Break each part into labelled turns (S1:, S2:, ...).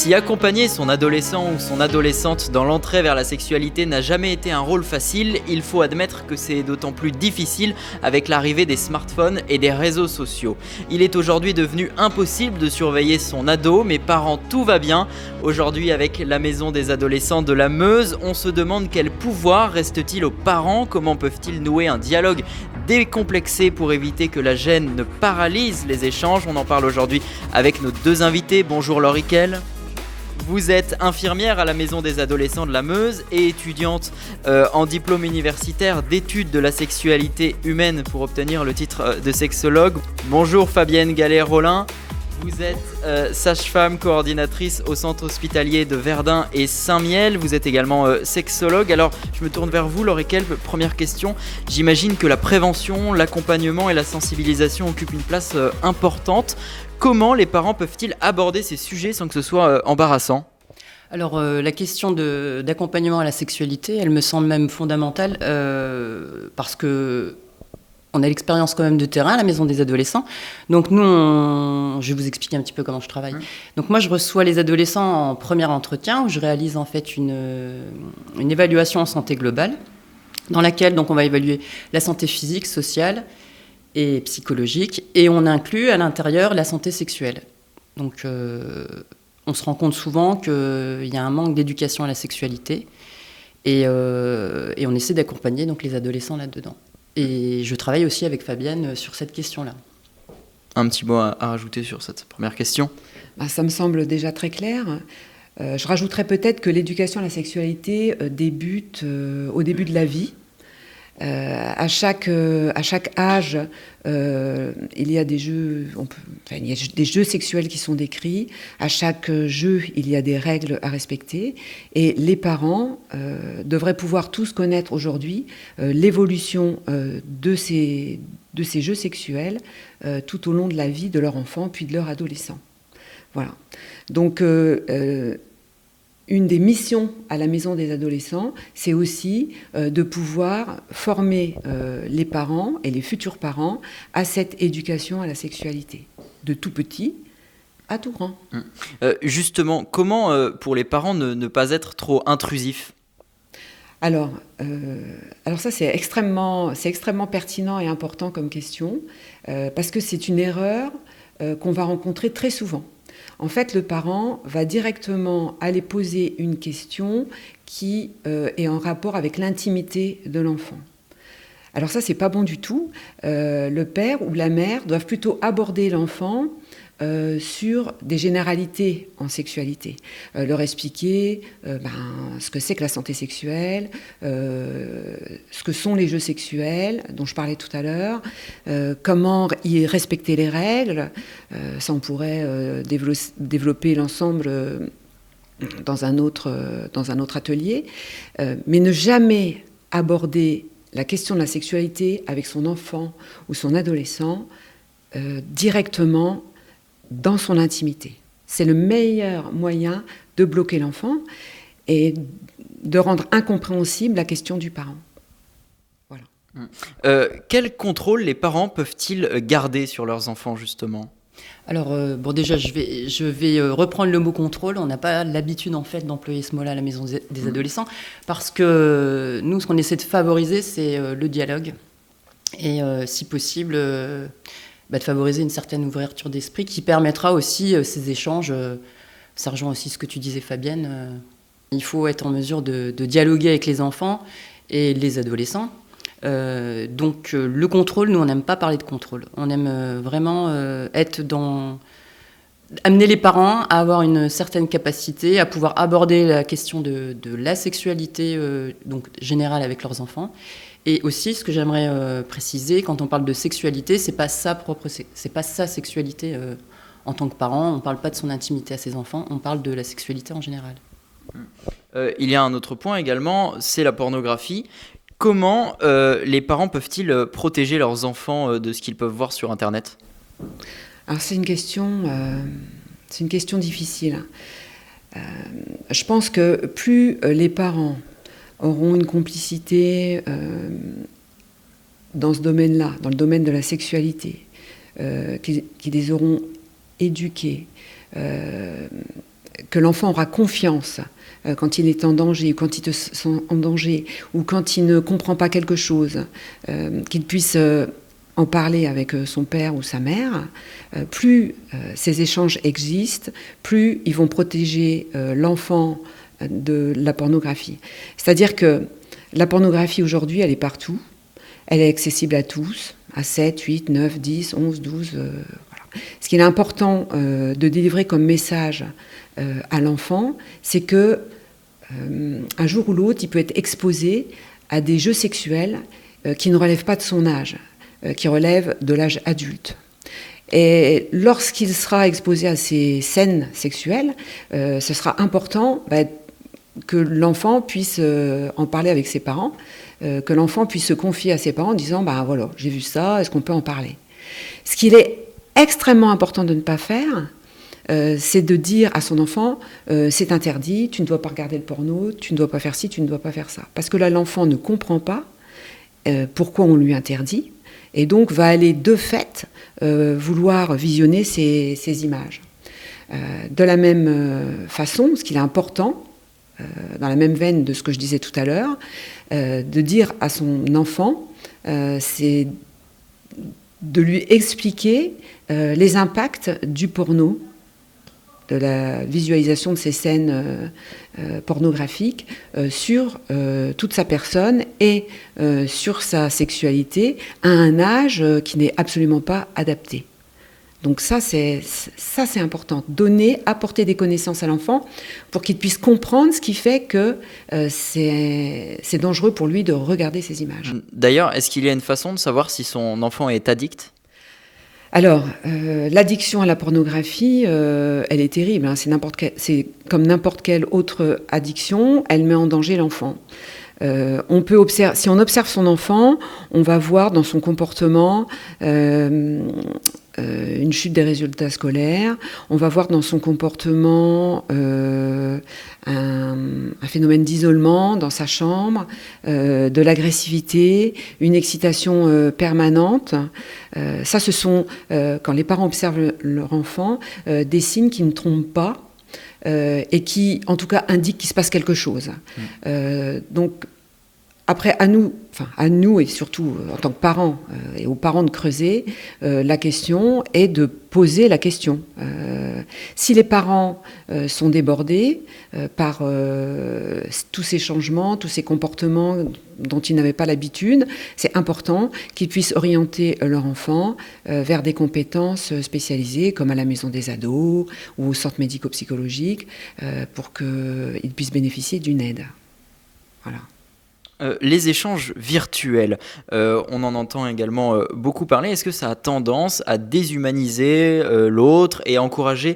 S1: Si accompagner son adolescent ou son adolescente dans l'entrée vers la sexualité n'a jamais été un rôle facile, il faut admettre que c'est d'autant plus difficile avec l'arrivée des smartphones et des réseaux sociaux. Il est aujourd'hui devenu impossible de surveiller son ado, mais parents, tout va bien. Aujourd'hui, avec la maison des adolescents de la Meuse, on se demande quel pouvoir reste-t-il aux parents, comment peuvent-ils nouer un dialogue décomplexé pour éviter que la gêne ne paralyse les échanges. On en parle aujourd'hui avec nos deux invités. Bonjour Laure Hickel. Vous êtes infirmière à la Maison des Adolescents de la Meuse et étudiante en diplôme universitaire d'études de la sexualité humaine pour obtenir le titre de sexologue. Bonjour Fabienne Gallet-Rollin. Vous êtes sage-femme coordinatrice au centre hospitalier de Verdun et Saint-Miel. Vous êtes également sexologue. Alors, je me tourne vers vous, Laure Hickel. Première question. J'imagine que la prévention, l'accompagnement et la sensibilisation occupent une place importante. Comment les parents peuvent-ils aborder ces sujets sans que ce soit embarrassant ?
S2: Alors, la question d'accompagnement à la sexualité, elle me semble même fondamentale parce que on a l'expérience quand même de terrain à la Maison des Adolescents. Donc nous, je vais vous expliquer un petit peu comment je travaille. Donc moi, je reçois les adolescents en premier entretien où je réalise en fait une évaluation en santé globale dans laquelle donc on va évaluer la santé physique, sociale et psychologique et on inclut à l'intérieur la santé sexuelle. Donc on se rend compte souvent qu'il y a un manque d'éducation à la sexualité et on essaie d'accompagner donc les adolescents là-dedans. Et je travaille aussi avec Fabienne sur cette question-là.
S1: Un petit mot à rajouter sur cette première question ?
S3: Ça me semble déjà très clair. Je rajouterais peut-être que l'éducation à la sexualité débute au début de la vie. À chaque âge, il y a des jeux, il y a des jeux sexuels qui sont décrits. À chaque jeu, il y a des règles à respecter. Et les parents devraient pouvoir tous connaître aujourd'hui l'évolution de ces jeux sexuels tout au long de la vie de leur enfant puis de leur adolescent. Voilà. Donc, une des missions à la Maison des Adolescents, c'est aussi de pouvoir former les parents et les futurs parents à cette éducation à la sexualité, de tout petit à tout grand.
S1: Justement, comment pour les parents ne pas être trop intrusif ?
S3: Alors ça, c'est extrêmement pertinent et important comme question, parce que c'est une erreur qu'on va rencontrer très souvent. En fait, le parent va directement aller poser une question qui est en rapport avec l'intimité de l'enfant. Alors ça, c'est pas bon du tout. Le père ou la mère doivent plutôt aborder l'enfant sur des généralités en sexualité. Leur expliquer ce que c'est que la santé sexuelle, ce que sont les jeux sexuels dont je parlais tout à l'heure, comment y respecter les règles. Ça, on pourrait développer l'ensemble dans un autre atelier. Mais ne jamais aborder la question de la sexualité avec son enfant ou son adolescent directement dans son intimité. C'est le meilleur moyen de bloquer l'enfant et de rendre incompréhensible la question du parent. Voilà.
S1: Quel contrôle les parents peuvent-ils garder sur leurs enfants, justement ?
S2: Alors, déjà, je vais reprendre le mot contrôle. On n'a pas l'habitude, en fait, d'employer ce mot-là à la Maison des Adolescents parce que nous, ce qu'on essaie de favoriser, c'est le dialogue et, si possible, de favoriser une certaine ouverture d'esprit qui permettra aussi ces échanges. Ça rejoint aussi ce que tu disais, Fabienne. Il faut être en mesure de dialoguer avec les enfants et les adolescents. Donc le contrôle, nous on n'aime pas parler de contrôle. On aime vraiment amener les parents à avoir une certaine capacité à pouvoir aborder la question de la sexualité donc générale avec leurs enfants. Et aussi, ce que j'aimerais préciser, quand on parle de sexualité, c'est pas sa sexualité en tant que parent. On parle pas de son intimité à ses enfants, on parle de la sexualité en général.
S1: Il y a un autre point également, c'est la pornographie. Comment les parents peuvent-ils protéger leurs enfants de ce qu'ils peuvent voir sur Internet ?
S3: Alors c'est une question difficile. Je pense que plus les parents auront une complicité dans ce domaine-là, dans le domaine de la sexualité, qui les auront éduqués, que l'enfant aura confiance quand il est en danger, ou quand il te sent en danger, ou quand il ne comprend pas quelque chose, qu'il puisse en parler avec son père ou sa mère, plus ces échanges existent, plus ils vont protéger l'enfant de la pornographie. C'est-à-dire que la pornographie aujourd'hui, elle est partout, elle est accessible à tous, à 7, 8, 9, 10, 11, 12, voilà. Ce qu'il est important de délivrer comme message à l'enfant, c'est que un jour ou l'autre, il peut être exposé à des jeux sexuels qui ne relèvent pas de son âge, qui relèvent de l'âge adulte. Et lorsqu'il sera exposé à ces scènes sexuelles, ce sera important que l'enfant puisse en parler avec ses parents, que l'enfant puisse se confier à ses parents en disant « voilà, j'ai vu ça, est-ce qu'on peut en parler ?» Ce qu'il est extrêmement important de ne pas faire, c'est de dire à son enfant c'est interdit, tu ne dois pas regarder le porno, tu ne dois pas faire ci, tu ne dois pas faire ça. Parce que là, l'enfant ne comprend pas pourquoi on lui interdit, et donc va aller de fait vouloir visionner ces images. De la même façon, ce qu'il est important, dans la même veine de ce que je disais tout à l'heure, de dire à son enfant, c'est de lui expliquer les impacts du porno, de la visualisation de ces scènes pornographiques sur toute sa personne et sur sa sexualité à un âge qui n'est absolument pas adapté. Donc ça c'est important, apporter des connaissances à l'enfant pour qu'il puisse comprendre ce qui fait que c'est dangereux pour lui de regarder ces images.
S1: D'ailleurs, est-ce qu'il y a une façon de savoir si son enfant est addict ?
S3: Alors, l'addiction à la pornographie, elle est terrible, hein. C'est comme n'importe quelle autre addiction, elle met en danger l'enfant. Si on observe son enfant, on va voir dans son comportement une chute des résultats scolaires, on va voir dans son comportement un phénomène d'isolement dans sa chambre, de l'agressivité, une excitation permanente. Ça, ce sont, quand les parents observent leur enfant, des signes qui ne trompent pas, et qui, en tout cas, indiquent qu'il se passe quelque chose. Donc, après, à nous et surtout en tant que parents et aux parents de creuser, la question est de poser la question. Si les parents sont débordés par tous ces changements, tous ces comportements dont ils n'avaient pas l'habitude, c'est important qu'ils puissent orienter leur enfant vers des compétences spécialisées comme à la maison des ados ou au centre médico-psychologique pour qu'ils puissent bénéficier d'une aide. Voilà.
S1: Les échanges virtuels, on en entend également beaucoup parler. Est-ce que ça a tendance à déshumaniser l'autre et à encourager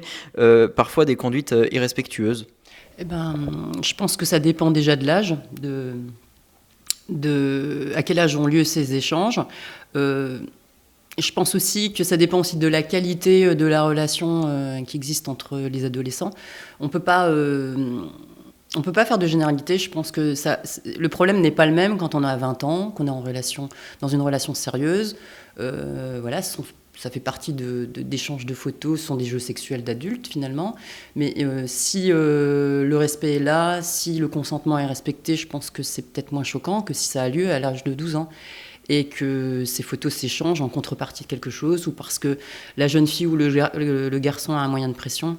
S1: parfois des conduites irrespectueuses ?
S2: Je pense que ça dépend déjà de l'âge, à quel âge ont lieu ces échanges. Je pense aussi que ça dépend aussi de la qualité de la relation qui existe entre les adolescents. On peut pas faire de généralité. Je pense que le problème n'est pas le même quand on a 20 ans, qu'on est dans une relation sérieuse. Voilà, ça fait partie d'échanges de photos, ce sont des jeux sexuels d'adultes finalement. Mais si le respect est là, si le consentement est respecté, je pense que c'est peut-être moins choquant que si ça a lieu à l'âge de 12 ans. Et que ces photos s'échangent en contrepartie de quelque chose, ou parce que la jeune fille ou le garçon a un moyen de pression.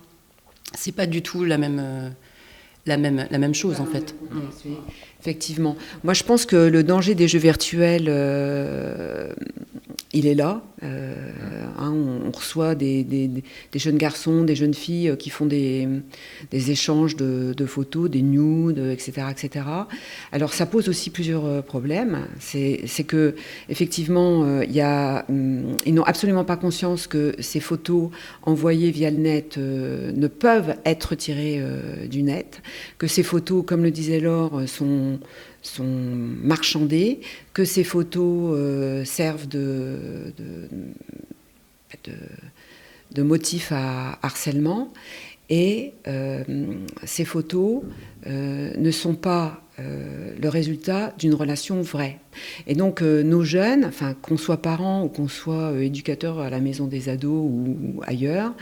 S2: C'est pas du tout la même chose en fait.
S3: Oui, effectivement. Moi je pense que le danger des jeux virtuels, il est là. On reçoit des jeunes garçons, des jeunes filles qui font des échanges de photos, des nudes, etc., etc. Alors ça pose aussi plusieurs problèmes. C'est que effectivement, ils n'ont absolument pas conscience que ces photos envoyées via le net ne peuvent être retirées du net, que ces photos, comme le disait Laure, sont marchandées, que ces photos servent de motifs à harcèlement, et ces photos ne sont pas le résultat d'une relation vraie. Et donc nos jeunes, enfin qu'on soit parents ou qu'on soit éducateurs à la maison des ados ou ailleurs,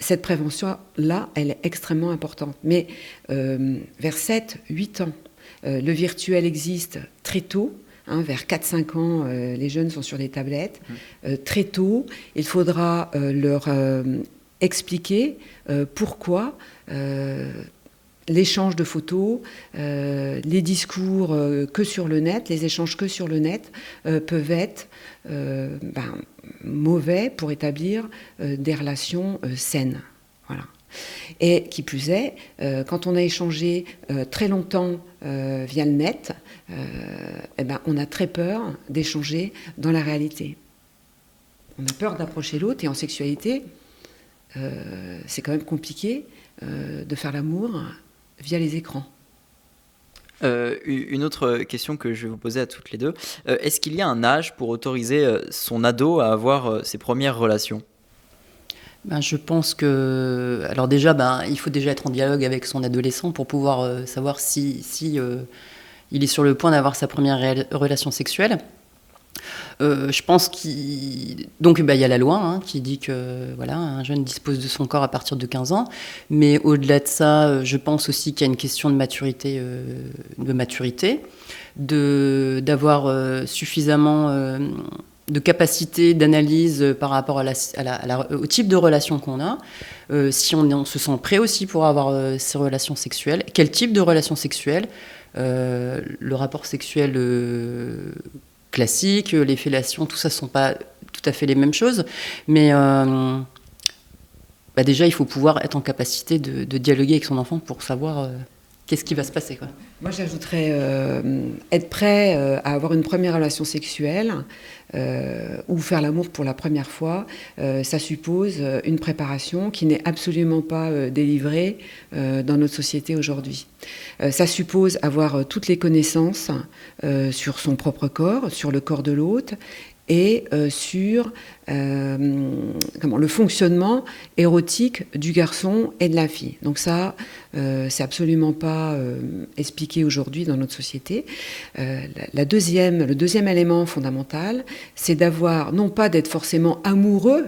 S3: cette prévention-là, elle est extrêmement importante. Mais vers 7-8 ans, le virtuel existe très tôt. Vers 4-5 ans, les jeunes sont sur des tablettes. Très tôt, il faudra leur expliquer pourquoi l'échange de photos, les discours que sur le net, les échanges que sur le net peuvent être mauvais pour établir des relations saines. Voilà. Et qui plus est, quand on a échangé très longtemps via le net, on a très peur d'échanger dans la réalité. On a peur d'approcher l'autre, et en sexualité, c'est quand même compliqué de faire l'amour via les écrans.
S1: Une autre question que je vais vous poser à toutes les deux. Est-ce qu'il y a un âge pour autoriser son ado à avoir ses premières relations ?
S2: Je pense que... Alors déjà, il faut déjà être en dialogue avec son adolescent pour pouvoir savoir si il est sur le point d'avoir sa première relation sexuelle. Je pense donc il y a la loi qui dit que un jeune dispose de son corps à partir de 15 ans, mais au-delà de ça, je pense aussi qu'il y a une question de maturité, d'avoir suffisamment de capacité d'analyse par rapport au type de relation qu'on a, si on se sent prêt aussi pour avoir ces relations sexuelles, quel type de relation sexuelle, le rapport sexuel classique, les fellations, tout ça ne sont pas tout à fait les mêmes choses, mais déjà il faut pouvoir être en capacité de dialoguer avec son enfant pour savoir qu'est-ce qui va se passer, quoi.
S3: Moi, j'ajouterais être prêt à avoir une première relation sexuelle ou faire l'amour pour la première fois. Ça suppose une préparation qui n'est absolument pas délivrée dans notre société aujourd'hui. Ça suppose avoir toutes les connaissances sur son propre corps, sur le corps de l'autre, et sur le fonctionnement érotique du garçon et de la fille. Donc ça, c'est absolument pas expliqué aujourd'hui dans notre société. Le deuxième élément fondamental, c'est d'avoir, non pas d'être forcément amoureux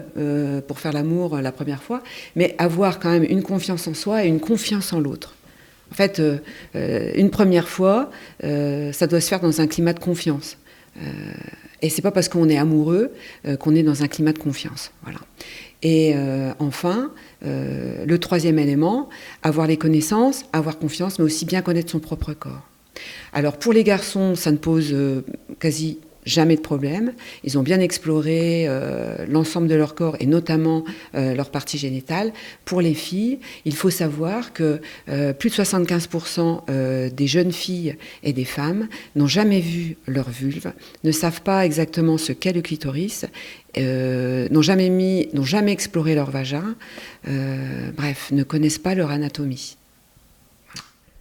S3: pour faire l'amour la première fois, mais avoir quand même une confiance en soi et une confiance en l'autre. En fait, une première fois, ça doit se faire dans un climat de confiance. Et c'est pas parce qu'on est amoureux qu'on est dans un climat de confiance. Voilà. Et enfin, le troisième élément, avoir les connaissances, avoir confiance, mais aussi bien connaître son propre corps. Alors pour les garçons, ça ne pose quasi jamais de problème. Ils ont bien exploré l'ensemble de leur corps et notamment leur partie génitale. Pour les filles, il faut savoir que plus de 75% des jeunes filles et des femmes n'ont jamais vu leur vulve, ne savent pas exactement ce qu'est le clitoris, n'ont jamais exploré leur vagin, ne connaissent pas leur anatomie.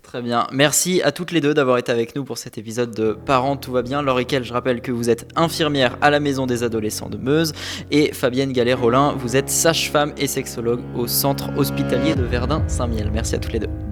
S1: Très bien. Merci à toutes les deux d'avoir été avec nous pour cet épisode de Parents, tout va bien. Laure Ekel, je rappelle que vous êtes infirmière à la Maison des Adolescents de Meuse, et Fabienne Gallet-Rollin, vous êtes sage-femme et sexologue au centre hospitalier de Verdun-Saint-Mihiel. Merci à toutes les deux.